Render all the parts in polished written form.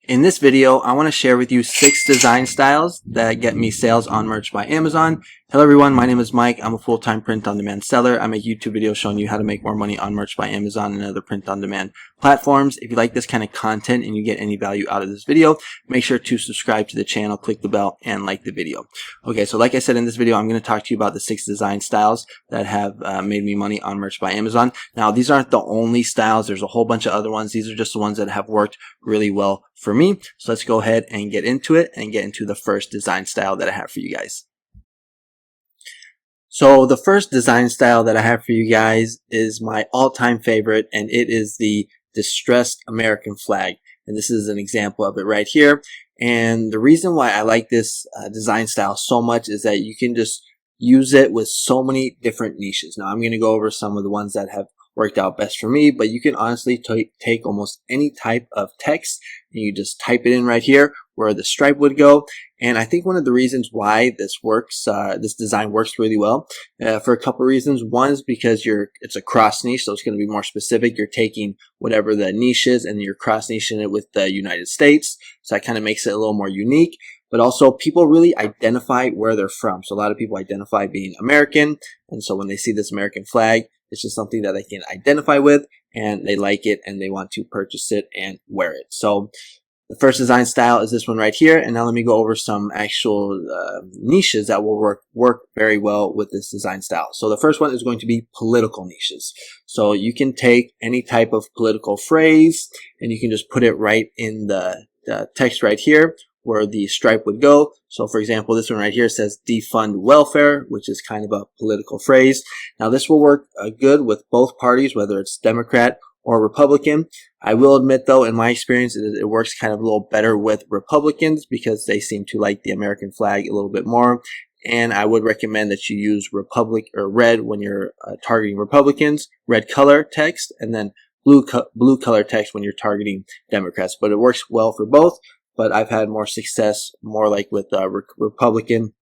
In this video, I want to share with you 6 design styles that get me sales on Merch by Amazon. Hello everyone, my name is Mike. I'm a full-time print-on-demand seller. I make YouTube videos showing you how to make more money on Merch by Amazon and other print-on-demand platforms. If you like this kind of content and you get any value out of this video, make sure to subscribe to the channel, click the bell, and like the video. Okay, so like I said in this video, I'm going to talk to you about the 6 design styles that have made me money on Merch by Amazon. Now, these aren't the only styles. There's a whole bunch of other ones. These are just the ones that have worked really well for me. So let's go ahead and get into it and get into the first design style that I have for you guys. So the first design style that I have for you guys is my all-time favorite, and it is the distressed American flag. And this is an example of it right here. And the reason why I like this design style so much is that you can just use it with so many different niches. Now I'm going to go over some of the ones that have worked out best for me, but you can honestly take almost any type of text and you just type it in right here where the stripe would go. And I think one of the reasons why this works, this design works really well, for a couple of reasons. One is because it's a cross niche, so it's going to be more specific. You're taking whatever the niche is and you're cross niching it with the United States, so that kind of makes it a little more unique. But also, people really identify where they're from. So a lot of people identify being American, and so when they see this American flag, it's just something that they can identify with, and they like it, and they want to purchase it and wear it. So the first design style is this one right here, and now let me go over some actual niches that will work very well with this design style. So the first one is going to be political niches. So you can take any type of political phrase, and you can just put it right in the text right here where the stripe would go. So for example, this one right here says defund welfare, which is kind of a political phrase. Now this will work good with both parties, whether it's Democrat or Republican. I will admit though, in my experience, it works kind of a little better with Republicans because they seem to like the American flag a little bit more. And I would recommend that you use Republic or red when you're targeting Republicans, red color text, and then blue color text when you're targeting Democrats. But it works well for both. But I've had more success, more like with Republican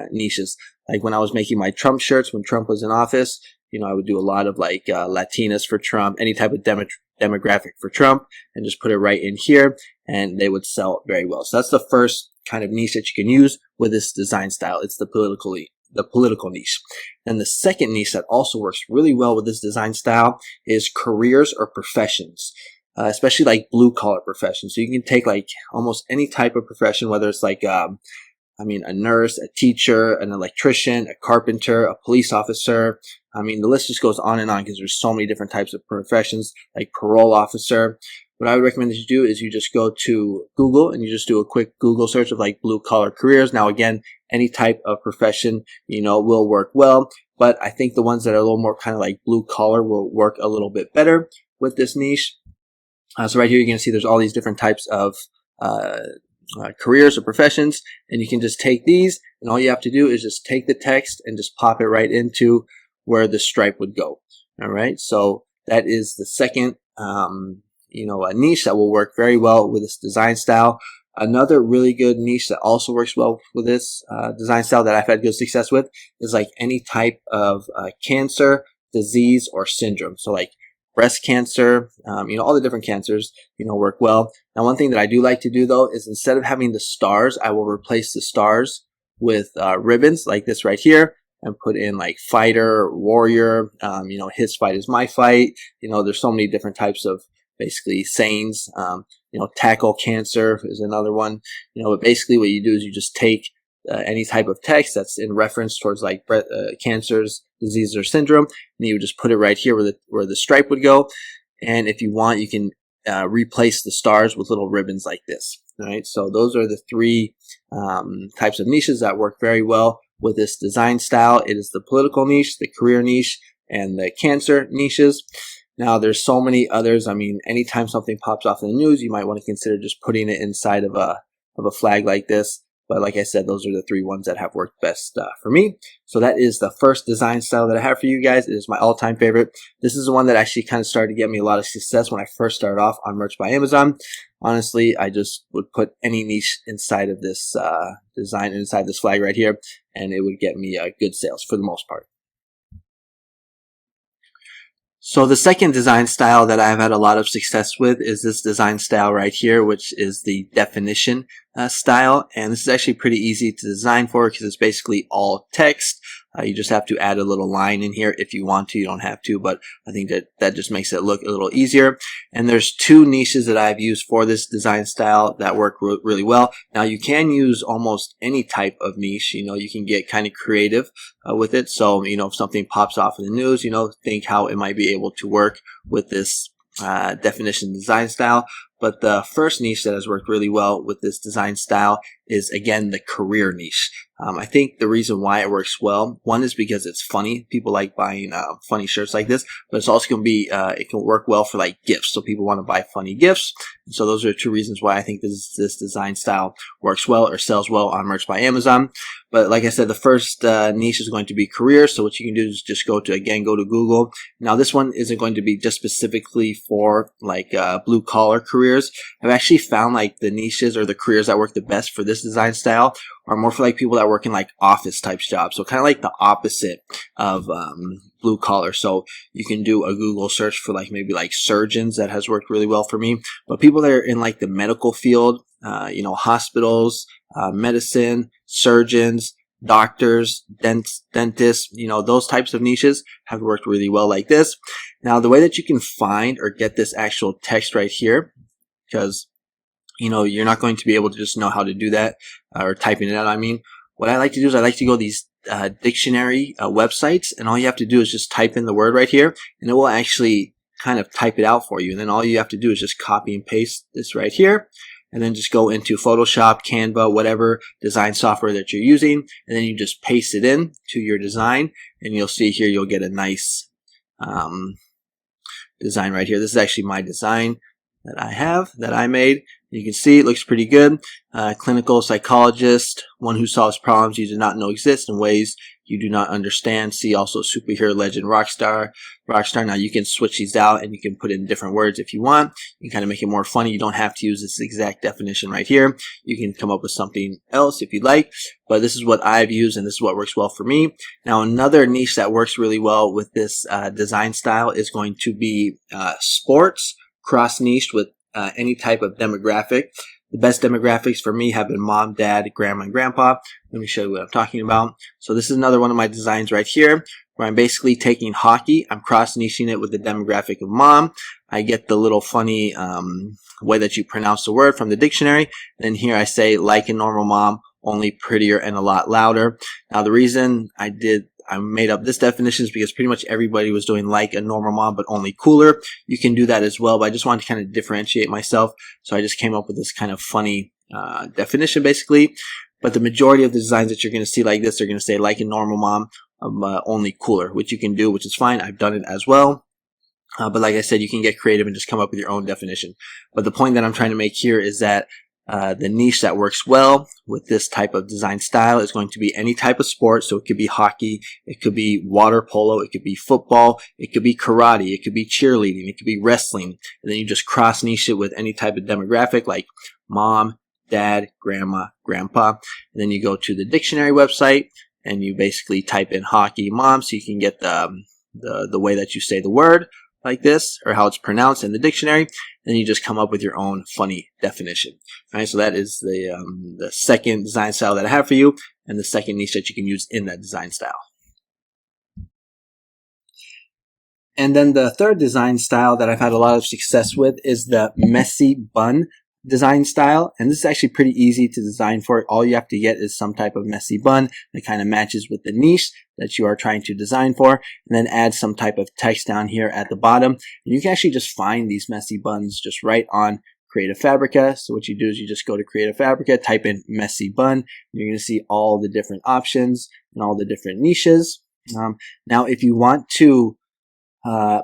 niches. Like when I was making my Trump shirts when Trump was in office, you know, I would do a lot of like Latinas for Trump, any type of demographic for Trump, and just put it right in here, and they would sell very well. So that's the first kind of niche that you can use with this design style. It's the political niche. And the second niche that also works really well with this design style is careers or professions. Especially like blue collar professions. So you can take like almost any type of profession, whether it's like, a nurse, a teacher, an electrician, a carpenter, a police officer. I mean, the list just goes on and on because there's so many different types of professions, like parole officer. What I would recommend that you do is you just go to Google and you just do a quick Google search of like blue collar careers. Now, again, any type of profession, you know, will work well, but I think the ones that are a little more kind of like blue collar will work a little bit better with this niche. So right here, you're going to see there's all these different types of careers or professions, and you can just take these, and all you have to do is just take the text and just pop it right into where the stripe would go. All right, so that is the second, a niche that will work very well with this design style. Another really good niche that also works well with this design style that I've had good success with is like any type of cancer, disease, or syndrome. So like breast cancer, all the different cancers, work well. Now, one thing that I do like to do though is instead of having the stars, I will replace the stars with ribbons like this right here and put in like fighter, warrior, his fight is my fight. There's so many different types of basically sayings. Tackle cancer is another one. But basically what you do is you just take any type of text that's in reference towards like cancers, disease, or syndrome, and you would just put it right here where the stripe would go. And if you want, you can replace the stars with little ribbons like this. All right, so those are the 3 types of niches that work very well with this design style. It is the political niche, the career niche, and the cancer niches. Now, there's so many others. I mean, anytime something pops off in the news, you might want to consider just putting it inside of a flag like this. But like I said, those are the 3 ones that have worked best for me. So that is the first design style that I have for you guys. It is my all-time favorite. This is the one that actually kind of started to get me a lot of success when I first started off on Merch by Amazon. Honestly, I just would put any niche inside of this design, inside this flag right here, and it would get me good sales for the most part. So the second design style that I've had a lot of success with is this design style right here, which is the definition style. And this is actually pretty easy to design for because it's basically all text. You just have to add a little line in here if you want to. You don't have to, but I think that just makes it look a little easier. And there's two niches that I've used for this design style that work really well. Now you can use almost any type of niche. You can get kind of creative with it. So, if something pops off in the news, think how it might be able to work with this definition design style. But the first niche that has worked really well with this design style is, again, the career niche. I think the reason why it works well, one is because it's funny. People like buying funny shirts like this, but it's also going to be, it can work well for like gifts. So people want to buy funny gifts. And so those are two reasons why I think this design style works well or sells well on Merch by Amazon. But like I said, the first niche is going to be career. So what you can do is just go to Google. Now this one isn't going to be just specifically for like blue collar careers. I've actually found like the niches or the careers that work the best for this design style are more for like people that work in like office type jobs. So kind of like the opposite of blue collar. So you can do a Google search for like maybe like surgeons. That has worked really well for me. But people that are in like the medical field, hospitals, medicine, surgeons, doctors, dentists, those types of niches have worked really well like this. Now the way that you can find or get this actual text right here, because you're not going to be able to just know how to do that or typing it out. What I like to do is I like to go to these dictionary websites, and all you have to do is just type in the word right here, and it will actually kind of type it out for you. And then all you have to do is just copy and paste this right here, and then just go into Photoshop, Canva, whatever design software that you're using, and then you just paste it in to your design, and you'll see here you'll get a nice design right here. This is actually my design that I made. You can see it looks pretty good. Clinical psychologist, one who solves problems you do not know exist in ways you do not understand. See also superhero, legend, rock star. Now you can switch these out and you can put in different words if you want. You can kind of make it more funny. You don't have to use this exact definition right here. You can come up with something else if you'd like, but this is what I've used and this is what works well for me. Now another niche that works really well with this design style is going to be sports, cross-niched with any type of demographic. The best demographics for me have been mom, dad, grandma, and grandpa. Let me show you what I'm talking about. So this is another one of my designs right here, where I'm basically taking hockey. I'm cross-niching it with the demographic of mom. I get the little funny way that you pronounce the word from the dictionary. And then here I say, like a normal mom, only prettier and a lot louder. Now the reason I made up this definition is because pretty much everybody was doing like a normal mom, but only cooler. You can do that as well, but I just wanted to kind of differentiate myself. So I just came up with this kind of funny definition basically. But the majority of the designs that you're going to see like this are going to say like a normal mom, only cooler, which you can do, which is fine. I've done it as well. But like I said, you can get creative and just come up with your own definition. But the point that I'm trying to make here is that the niche that works well with this type of design style is going to be any type of sport. So it could be hockey, it could be water polo, it could be football, it could be karate, it could be cheerleading, it could be wrestling. And then you just cross niche it with any type of demographic like mom, dad, grandma, grandpa. And then you go to the dictionary website and you basically type in hockey mom so you can get the way that you say the word like this, or how it's pronounced in the dictionary, and you just come up with your own funny definition. All right, so that is the second design style that I have for you, and the second niche that you can use in that design style. And then the third design style that I've had a lot of success with is the messy bun design style. And this is actually pretty easy to design for. All you have to get is some type of messy bun that kind of matches with the niche that you are trying to design for, and then add some type of text down here at the bottom. And you can actually just find these messy buns just right on Creative Fabrica. So what you do is you just go to Creative Fabrica, type in messy bun, and you're going to see all the different options and all the different niches. Now, if you want to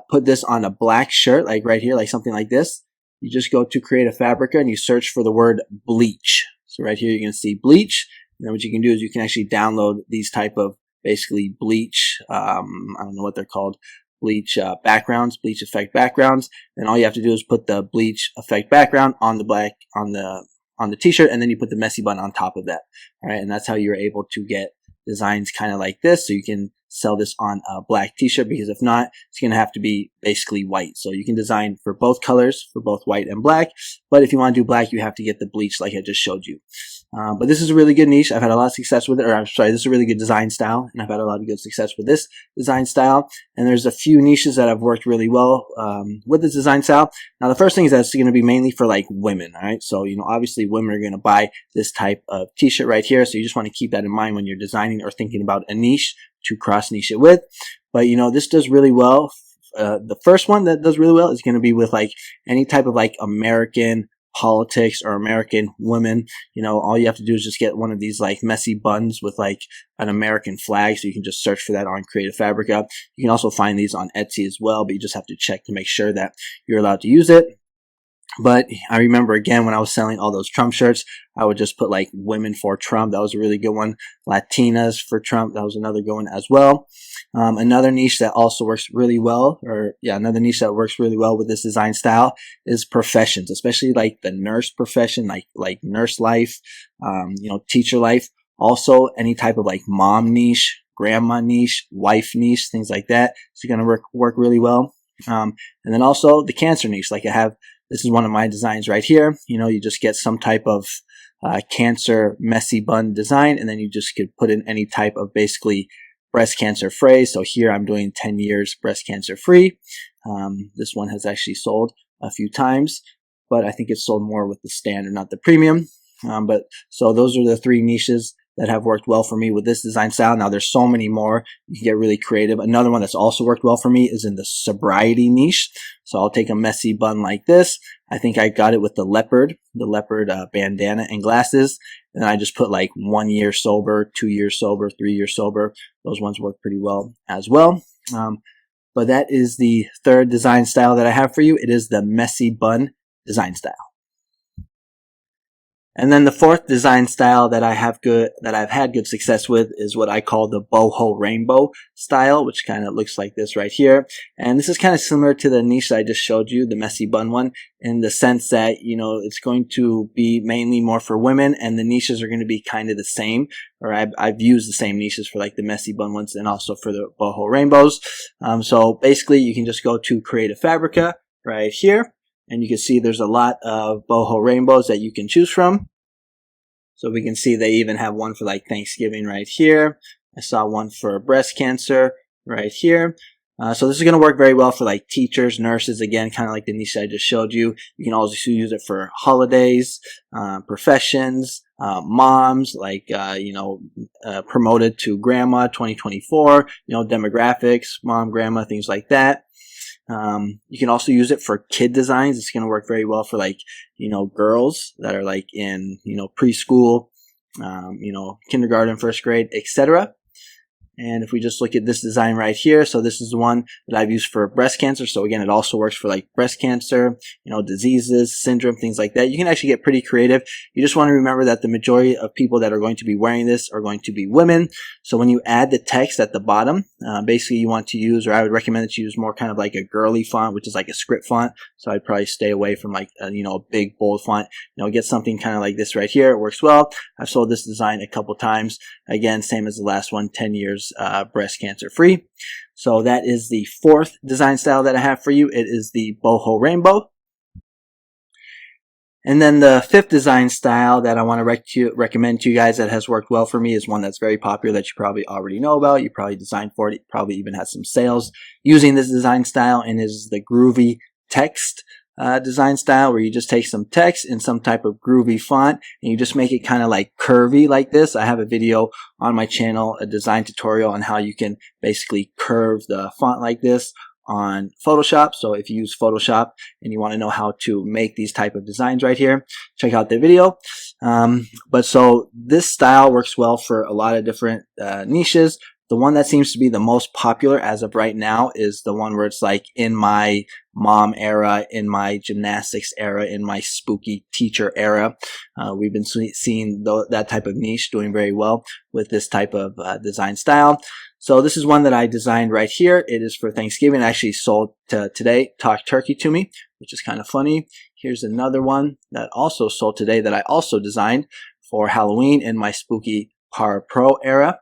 put this on a black shirt, like right here, like something like this, you just go to Creative Fabrica and you search for the word bleach. So right here, you're going to see bleach. And then what you can do is you can actually download these type of basically bleach, I don't know what they're called, bleach backgrounds, bleach effect backgrounds. And all you have to do is put the bleach effect background on the black, on the t-shirt, and then you put the messy bun on top of that. All right. And that's how you're able to get designs kind of like this. So you can sell this on a black t-shirt, because if not, it's going to have to be basically white. So you can design for both colors, for both white and black, but if you want to do black, you have to get the bleach like I just showed you. But this is a really good niche. I've had a lot of success with it, or I'm sorry, this is a really good design style, and I've had a lot of good success with this design style. And there's a few niches that have worked really well with this design style. Now, the first thing is that it's going to be mainly for like women, all right? So, obviously women are going to buy this type of t-shirt right here. So you just want to keep that in mind when you're designing or thinking about a niche to cross niche it with. But, this does really well. The first one that does really well is going to be with like any type of like American politics or American women. All you have to do is just get one of these like messy buns with like an American flag. So you can just search for that on Creative Fabrica. You can also find these on Etsy as well, but you just have to check to make sure that you're allowed to use it. But I remember, again, when I was selling all those Trump shirts, I would just put like women for Trump. That was a really good one. Latinas for Trump. That was another good one as well. Another niche that also works really well, another niche that works really well with this design style is professions, especially like the nurse profession, like nurse life, teacher life. Also, any type of like mom niche, grandma niche, wife niche, things like that. It's going to work really well. And then also the cancer niche, like I have. This is one of my designs right here. You just get some type of cancer messy bun design, and then you just could put in any type of basically breast cancer phrase. So here I'm doing 10 years breast cancer free. This one has actually sold a few times, but I think it's sold more with the standard, not the premium. But so those are the three niches that have worked well for me with this design style. Now there's so many more. You can get really creative. Another one that's also worked well for me is in the sobriety niche. So I'll take a messy bun like this. I think I got it with the leopard bandana and glasses. And I just put like 1 year sober, 2 years sober, 3 years sober. Those ones work pretty well as well. But that is the third design style that I have for you. It is the messy bun design style. And then the fourth design style that I've had good success with is what I call the Boho Rainbow style, which kind of looks like this right here. And this is kind of similar to the niche that I just showed you, the messy bun one, in the sense that, it's going to be mainly more for women, and the niches are going to be kind of the same, or I've used the same niches for like the messy bun ones and also for the Boho Rainbows. So basically you can just go to Creative Fabrica right here, and you can see there's a lot of Boho Rainbows that you can choose from. So we can see they even have one for like Thanksgiving right here. I saw one for breast cancer right here. So this is going to work very well for like teachers, nurses, again, kind of like the niche I just showed you. You can also use it for holidays, professions, moms, like, promoted to grandma 2024, demographics, mom, grandma, things like that. You can also use it for kid designs. It's going to work very well for like, girls that are like in, preschool, kindergarten, first grade, etc. And if we just look at this design right here, so this is the one that I've used for breast cancer. So again, it also works for like breast cancer, diseases, syndrome, things like that. You can actually get pretty creative. You just want to remember that the majority of people that are going to be wearing this are going to be women. So when you add the text at the bottom, basically you want to use, or I would recommend that you use more kind of like a girly font, which is like a script font. So I'd probably stay away from like, a big bold font. Get something kind of like this right here. It works well. I've sold this design a couple times. Again, same as the last one, 10 years breast cancer free. So that is the fourth design style that I have for you. It is the Boho Rainbow. And then the fifth design style that I want to recommend to you guys that has worked well for me is one that's very popular that you probably already know about. You probably designed for it. You probably even had some sales using this design style, and is the Groovy Text design style, where you just take some text in some type of groovy font and you just make it kind of like curvy like this. I have a video on my channel, a design tutorial on how you can basically curve the font like this on Photoshop. So if you use Photoshop and you want to know how to make these type of designs right here, check out the video. But so this style works well for a lot of different niches. The one that seems to be the most popular as of right now is the one where it's like in my mom era, in my gymnastics era, in my spooky teacher era. We've been seeing that type of niche doing very well with this type of design style. So this is one that I designed right here. It is for Thanksgiving. I actually sold today, talk turkey to me, which is kind of funny. Here's another one that also sold today that I also designed for Halloween in my spooky Power Pro era.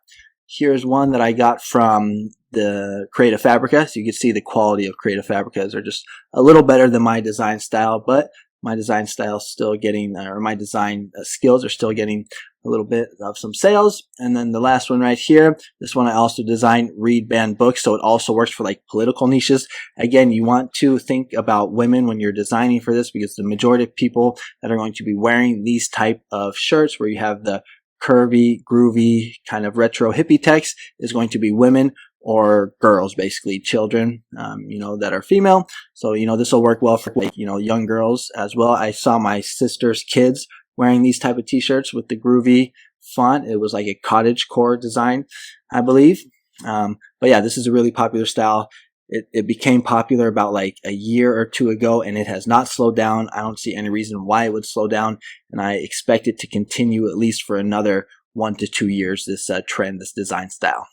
Here's one that I got from the Creative Fabrica. So you can see the quality of Creative Fabricas are just a little better than my design style, but my design style is still getting, or my design skills are still getting a little bit of some sales. And then the last one right here, this one I also designed read band books, so it also works for like political niches. Again, you want to think about women when you're designing for this, because the majority of people that are going to be wearing these type of shirts where you have the curvy, groovy, kind of retro hippie text is going to be women or girls, basically children, that are female. So, this will work well for like, young girls as well. I saw my sister's kids wearing these type of t-shirts with the groovy font. It was like a cottage core design, I believe. But yeah, this is a really popular style. It became popular about like a year or two ago, and it has not slowed down. I don't see any reason why it would slow down, and I expect it to continue at least for another 1 to 2 years, this trend, this design style.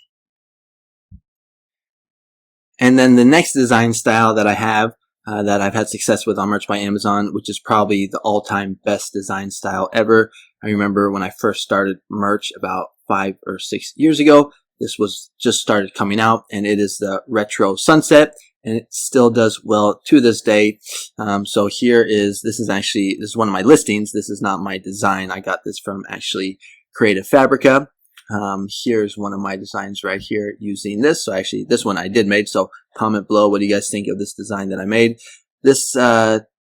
And then the next design style that I have that I've had success with on Merch by Amazon, which is probably the all-time best design style ever. I remember when I first started merch about 5 or 6 years ago, this was just started coming out, and it is the retro sunset, and it still does well to this day. So this is one of my listings. This is not my design. I got this from actually Creative Fabrica. Here's one of my designs right here using this. So actually this one I did make. So comment below, what do you guys think of this design that I made? This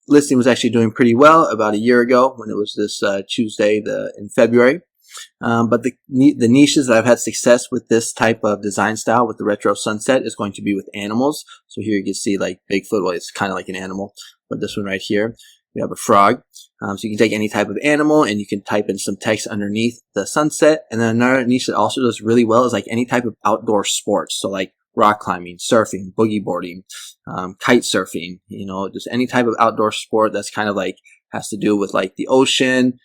listing was actually doing pretty well about a year ago when it was this Tuesday in February. But the niches that I've had success with this type of design style with the retro sunset is going to be with animals. So here you can see like Bigfoot. Well, it's kind of like an animal, but this one right here, we have a frog. So you can take any type of animal and you can type in some text underneath the sunset. And then another niche that also does really well is like any type of outdoor sports. So like rock climbing, surfing, boogie boarding, kite surfing, just any type of outdoor sport that's kind of like has to do with like the ocean,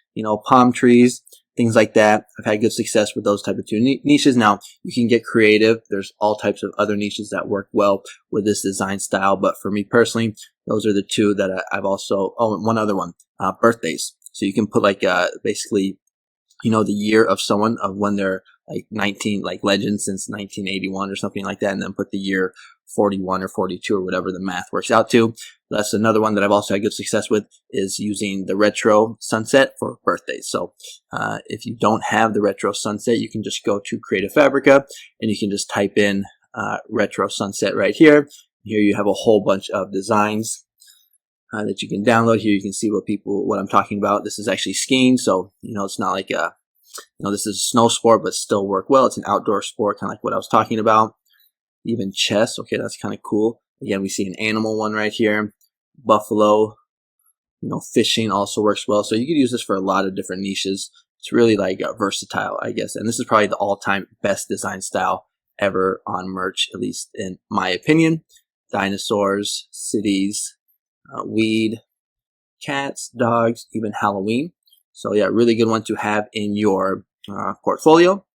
palm trees, things like that. I've had good success with those type of two niches. Now, you can get creative. There's all types of other niches that work well with this design style. But for me personally, those are the two that I've also, and one other one, birthdays. So you can put like basically, the year of someone, of when they're like 19, like legend since 1981 or something like that, and then put the year 41 or 42 or whatever the math works out to. That's another one that I've also had good success with, is using the retro sunset for birthdays. So if you don't have the retro sunset, you can just go to Creative Fabrica and you can just type in retro sunset right here. Here you have a whole bunch of designs that you can download. Here you can see what I'm talking about. This is actually skiing, so it's not like this is a snow sport, but still work well. It's an outdoor sport, kind of like what I was talking about. Even chess, okay, that's kind of cool. Again, we see an animal one right here. Buffalo, fishing also works well. So you could use this for a lot of different niches. It's really like versatile, I guess. And this is probably the all-time best design style ever on merch, at least in my opinion. Dinosaurs, cities, weed, cats, dogs, even Halloween. So yeah, really good one to have in your portfolio.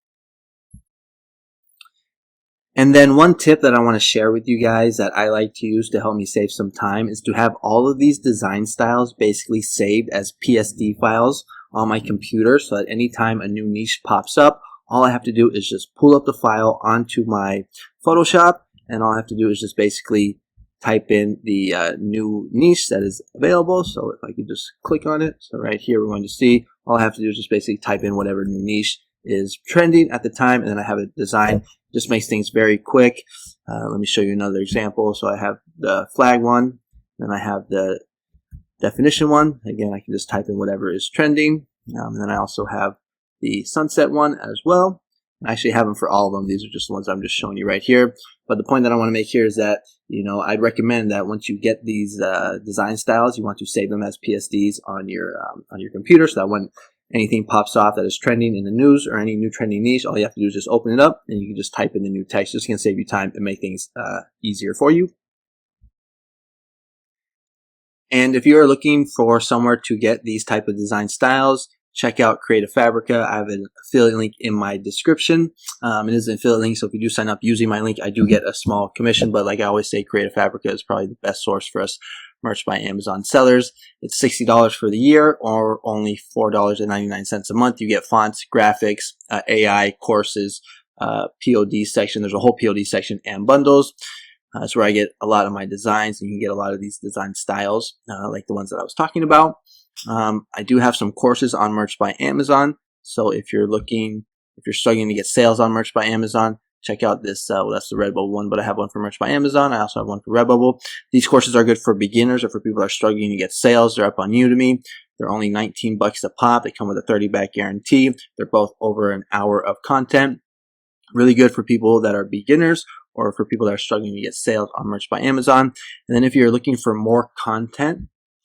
And then one tip that I want to share with you guys that I like to use to help me save some time is to have all of these design styles basically saved as PSD files on my computer, so that anytime a new niche pops up, all I have to do is just pull up the file onto my Photoshop, and all I have to do is just basically type in the new niche that is available. So if I could just click on it, so right here we're going to see, all I have to do is just basically type in whatever new niche is trending at the time, and then I have a design. Just makes things very quick. Let me show you another example. So I have the flag one, then I have the definition one. Again, I can just type in whatever is trending. And then I also have the sunset one as well. I actually have them for all of them. These are just the ones I'm just showing you right here. But the point that I want to make here is that, I'd recommend that once you get these design styles, you want to save them as PSDs on your computer, so that when anything pops off that is trending in the news or any new trending niche, all you have to do is just open it up and you can just type in the new text. Just going to save you time and make things easier for you. And if you are looking for somewhere to get these type of design styles, check out Creative Fabrica. I have an affiliate link in my description. It is an affiliate link, so if you do sign up using my link, I do get a small commission. But like I always say, Creative Fabrica is probably the best source for us Merch by Amazon sellers. It's $60 for the year, or only $4.99 a month. You get fonts, graphics, AI courses, POD section. There's a whole POD section and bundles. That's where I get a lot of my designs, and you can get a lot of these design styles, like the ones that I was talking about. I do have some courses on Merch by Amazon. So if you're struggling to get sales on Merch by Amazon, check out this. Well, that's the Redbubble one, but I have one for Merch by Amazon. I also have one for Redbubble. These courses are good for beginners or for people that are struggling to get sales. They're up on Udemy. They're only 19 bucks a pop. They come with a 30-back guarantee. They're both over an hour of content. Really good for people that are beginners or for people that are struggling to get sales on Merch by Amazon. And then if you're looking for more content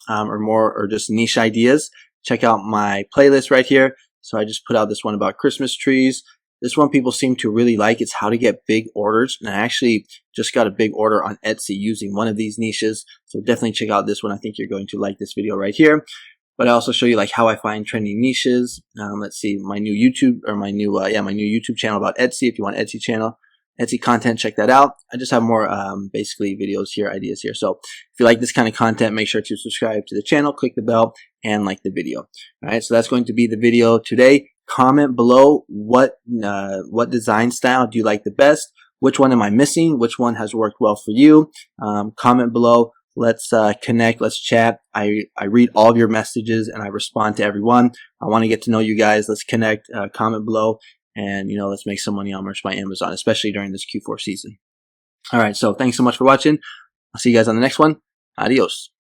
or just niche ideas, check out my playlist right here. So I just put out this one about Christmas trees. This one people seem to really like. It's how to get big orders. And I actually just got a big order on Etsy using one of these niches. So definitely check out this one. I think you're going to like this video right here. But I also show you like how I find trending niches. Let's see, my new YouTube YouTube channel about Etsy. If you want Etsy content, check that out. I just have more basically videos here, ideas here. So if you like this kind of content, make sure to subscribe to the channel, click the bell, and like the video. All right, so that's going to be the video today. Comment below what design style do you like the best? Which one am I missing? Which one has worked well for you? Comment below. Let's connect. Let's chat. I read all of your messages and I respond to everyone. I want to get to know you guys. Let's connect. Comment below, and let's make some money on Merch by Amazon, especially during this Q4 season. All right. So thanks so much for watching. I'll see you guys on the next one. Adios.